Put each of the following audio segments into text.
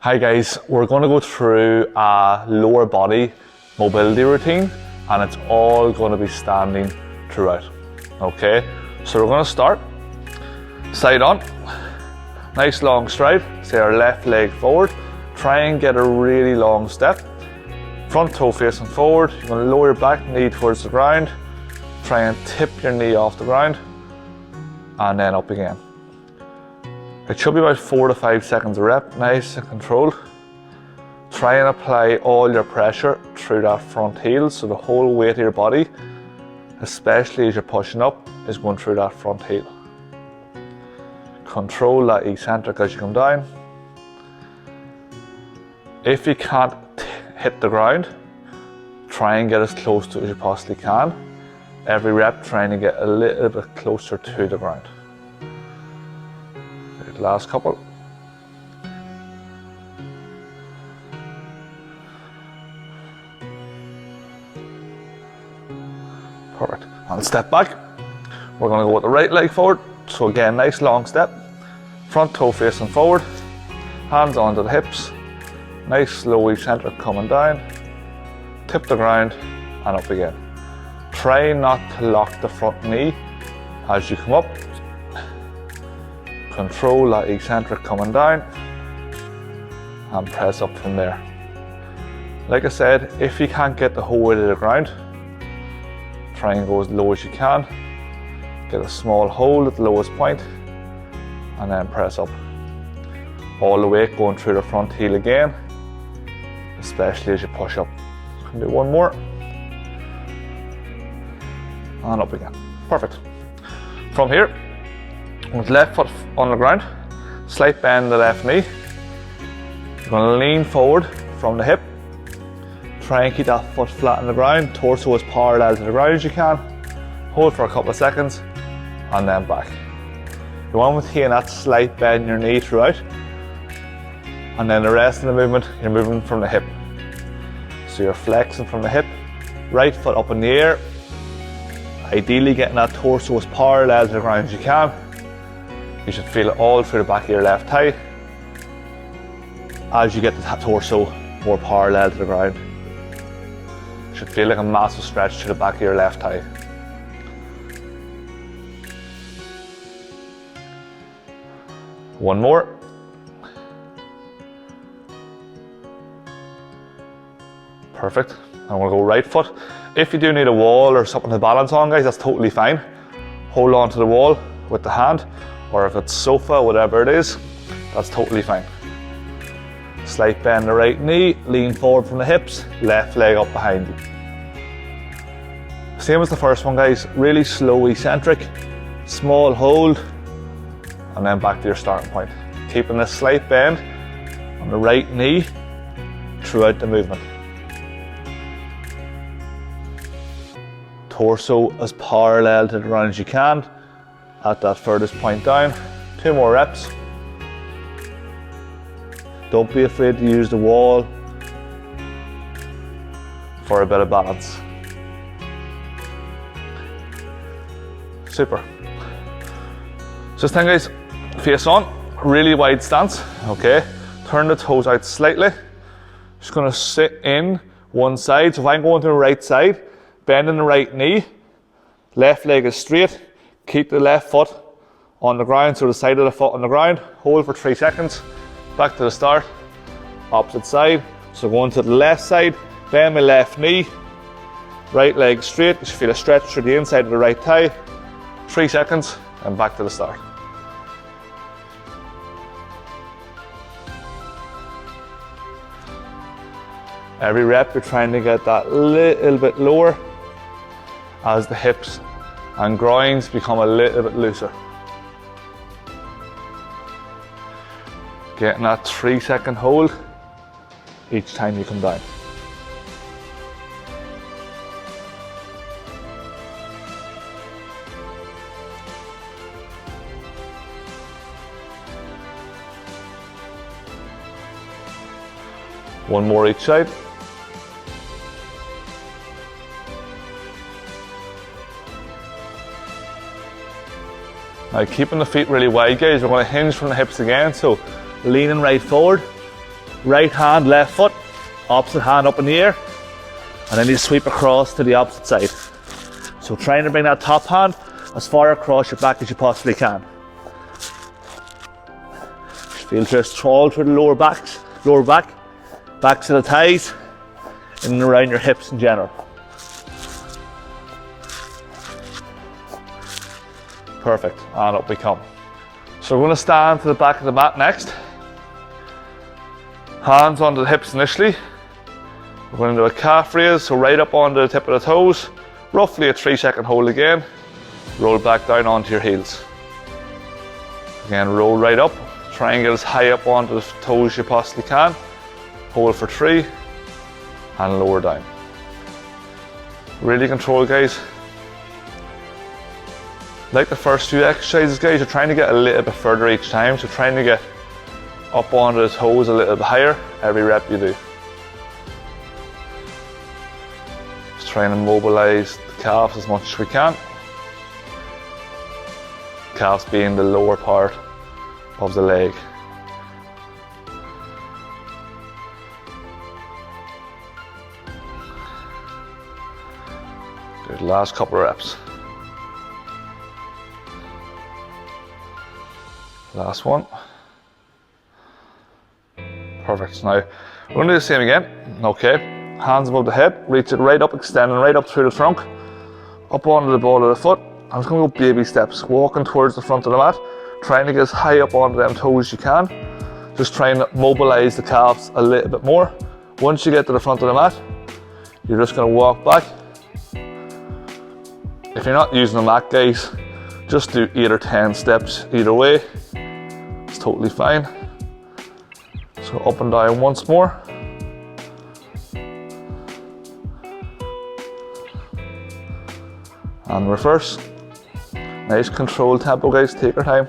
Hi guys, we're going to go through a lower body mobility routine and it's all going to be standing throughout. Okay, so we're going to start side on, nice long stride, say our left leg forward, try and get a really long step, front toe facing forward, you're going to lower your back knee towards the ground, try and tip your knee off the ground and then up again. It should be about 4 to 5 seconds a rep, nice and controlled. Try and apply all your pressure through that front heel, so the whole weight of your body, especially as you're pushing up, is going through that front heel. Control that eccentric as you come down. If you can't hit the ground, try and get as close to it as you possibly can. Every rep trying to get a little bit closer to the ground. Last couple. Perfect. And step back. We're going to go with the right leg forward. So again, nice long step. Front toe facing forward. Hands onto the hips. Nice slow eccentric coming down. Tip the ground and up again. Try not to lock the front knee as you come up. Control that eccentric coming down and press up from there. Like I said, if you can't get the whole way to the ground, try and go as low as you can. Get a small hold at the lowest point and then press up. All the way going through the front heel again, especially as you push up. Can do one more and up again. Perfect. From here, with left foot on the ground, slight bend the left knee. You're going to lean forward from the hip. Try and keep that foot flat on the ground, torso as parallel to the ground as you can. Hold for a couple of seconds and then back. You want to maintain that slight bend in your knee throughout, and then the rest of the movement, you're moving from the hip. So you're flexing from the hip, right foot up in the air, ideally getting that torso as parallel to the ground as you can. You should feel it all through the back of your left thigh as you get the torso more parallel to the ground. You should feel like a massive stretch to the back of your left thigh. One more. Perfect. And we'll go right foot. If you do need a wall or something to balance on, guys, that's totally fine. Hold on to the wall with the hand, or if it's sofa, whatever it is, that's totally fine. Slight bend the right knee, lean forward from the hips, left leg up behind you. Same as the first one, guys, really slow eccentric, small hold, and then back to your starting point. Keeping this slight bend on the right knee throughout the movement. Torso as parallel to the ground as you can at that furthest point down. 2 more reps. Don't be afraid to use the wall for a bit of balance. Super. So this thing, guys, face on, really wide stance, okay? Turn the toes out slightly. Just gonna sit in one side. So if I'm going to the right side, bending the right knee, left leg is straight, keep the left foot on the ground, so the side of the foot on the ground, hold for 3 seconds, back to the start, opposite side. So going to the left side, bend my left knee, right leg straight, you should feel a stretch through the inside of the right thigh, 3 seconds, and back to the start. Every rep you're trying to get that little bit lower as the hips and groins become a little bit looser. Getting that 3 second hold each time you come down. One more each side. Now keeping the feet really wide, guys, we're going to hinge from the hips again, so leaning right forward, right hand, left foot, opposite hand up in the air, and then you sweep across to the opposite side. So trying to bring that top hand as far across your back as you possibly can. Feel just all through the lower back, backs of the thighs, and around your hips in general. Perfect, and up we come. So we're going to stand to the back of the mat next. Hands onto the hips initially. We're going to do a calf raise, so right up onto the tip of the toes, roughly a 3-second hold again. Roll back down onto your heels. Again, roll right up. Try and get as high up onto the toes as you possibly can. Hold for 3 and lower down. Really control, guys. Like the first few exercises, guys, you're trying to get a little bit further each time. So trying to get up onto the toes a little bit higher every rep you do. Just trying to mobilize the calves as much as we can. Calves being the lower part of the leg. Good, last couple of reps. Last one. Perfect. Now, we're going to do the same again. Okay, hands above the head, reach it right up, extending right up through the trunk, up onto the ball of the foot. I'm just going to go baby steps, walking towards the front of the mat, trying to get as high up onto them toes as you can. Just trying to mobilize the calves a little bit more. Once you get to the front of the mat, you're just going to walk back. If you're not using the mat, guys, just do 8 or 10 steps either way. It's totally fine. So up and down once more. And reverse. Nice controlled tempo, guys, take your time.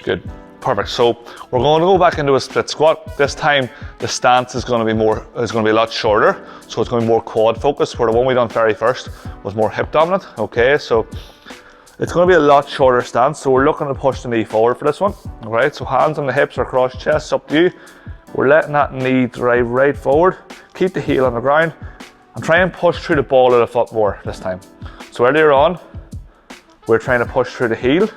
Good, perfect. So we're going to go back into a split squat. This time the stance is going to be a lot shorter, so it's going to be more quad focused, where the one we done very first was more hip dominant. Okay, so it's going to be a lot shorter stance, so we're looking to push the knee forward for this one. All right, so hands on the hips or across chest, up to you. We're letting that knee drive right forward. Keep the heel on the ground and try and push through the ball of the foot more this time. So earlier on, we're trying to push through the heel.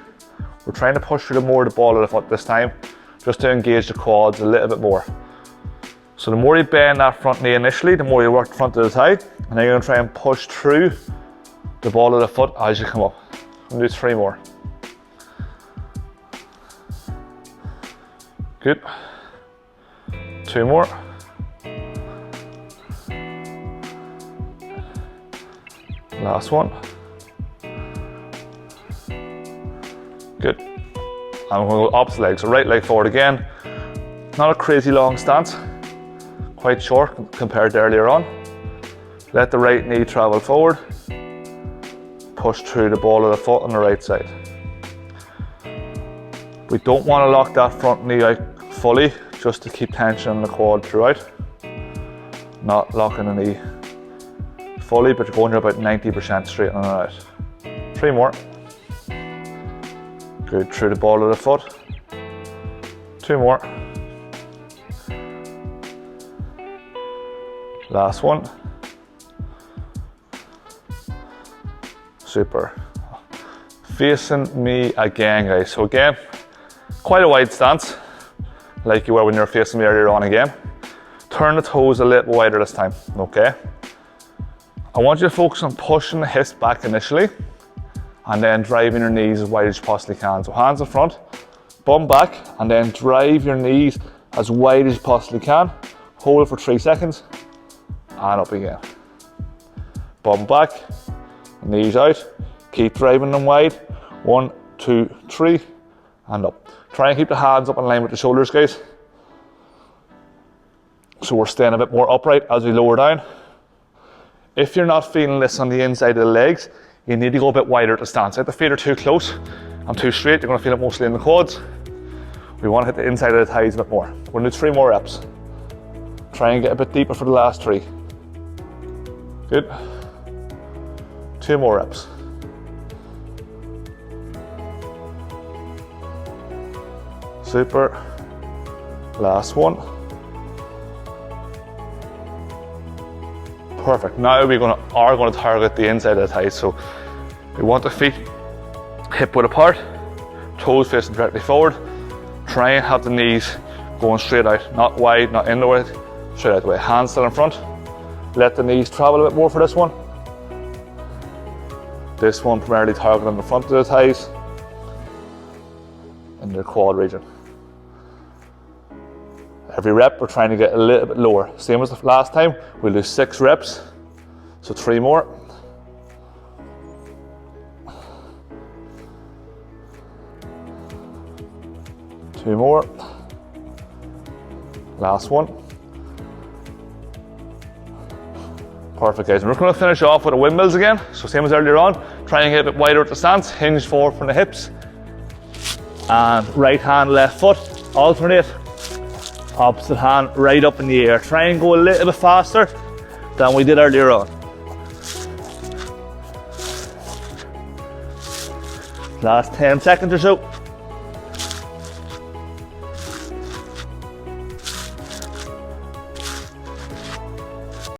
We're trying to push through the ball of the foot this time, just to engage the quads a little bit more. So the more you bend that front knee initially, the more you work the front of the thigh, and then you're going to try and push through the ball of the foot as you come up. I'm going to do 3 more. Good. 2 more. Last one. Good. I'm going to go opposite leg, so right leg forward again. Not a crazy long stance, quite short compared to earlier on. Let the right knee travel forward. Push through the ball of the foot on the right side. We don't want to lock that front knee out fully, just to keep tension on the quad throughout. Not locking the knee fully, but you're going to about 90% straight on and out. 3 more. Good, through the ball of the foot. 2 more. Last one. Super. Facing me again, guys. So again, quite a wide stance, like you were when you were facing me earlier on again. Turn the toes a little wider this time, okay? I want you to focus on pushing the hips back initially, and then driving your knees as wide as you possibly can. So hands in front, bum back, and then drive your knees as wide as you possibly can. Hold for 3 seconds, and up again. Bum back, knees out, keep driving them wide. 1, 2, 3, and up. Try and keep the hands up in line with the shoulders, guys. So we're staying a bit more upright as we lower down. If you're not feeling this on the inside of the legs, you need to go a bit wider at the stance. If the feet are too close and too straight, you're going to feel it mostly in the quads. We want to hit the inside of the thighs a bit more. We're going to do 3 more reps. Try and get a bit deeper for the last 3. Good. 2 more reps. Super. Last one. Perfect. Now we're going to target the inside of the thighs. So we want the feet hip width apart, toes facing directly forward. Try and have the knees going straight out, not wide, not in the way, straight out the way. Hands still in front. Let the knees travel a bit more for this one. This one primarily targeting the front of the thighs and the quad region. Every rep, we're trying to get a little bit lower. Same as the last time, we'll do 6 reps. So 3 more. Two more. Last one. Perfect, guys. And we're going to finish off with the windmills again. So same as earlier on, try and get a bit wider at the stance, hinge forward from the hips. And right hand, left foot, alternate. Opposite hand right up in the air. Try and go a little bit faster than we did earlier on. Last 10 seconds or so.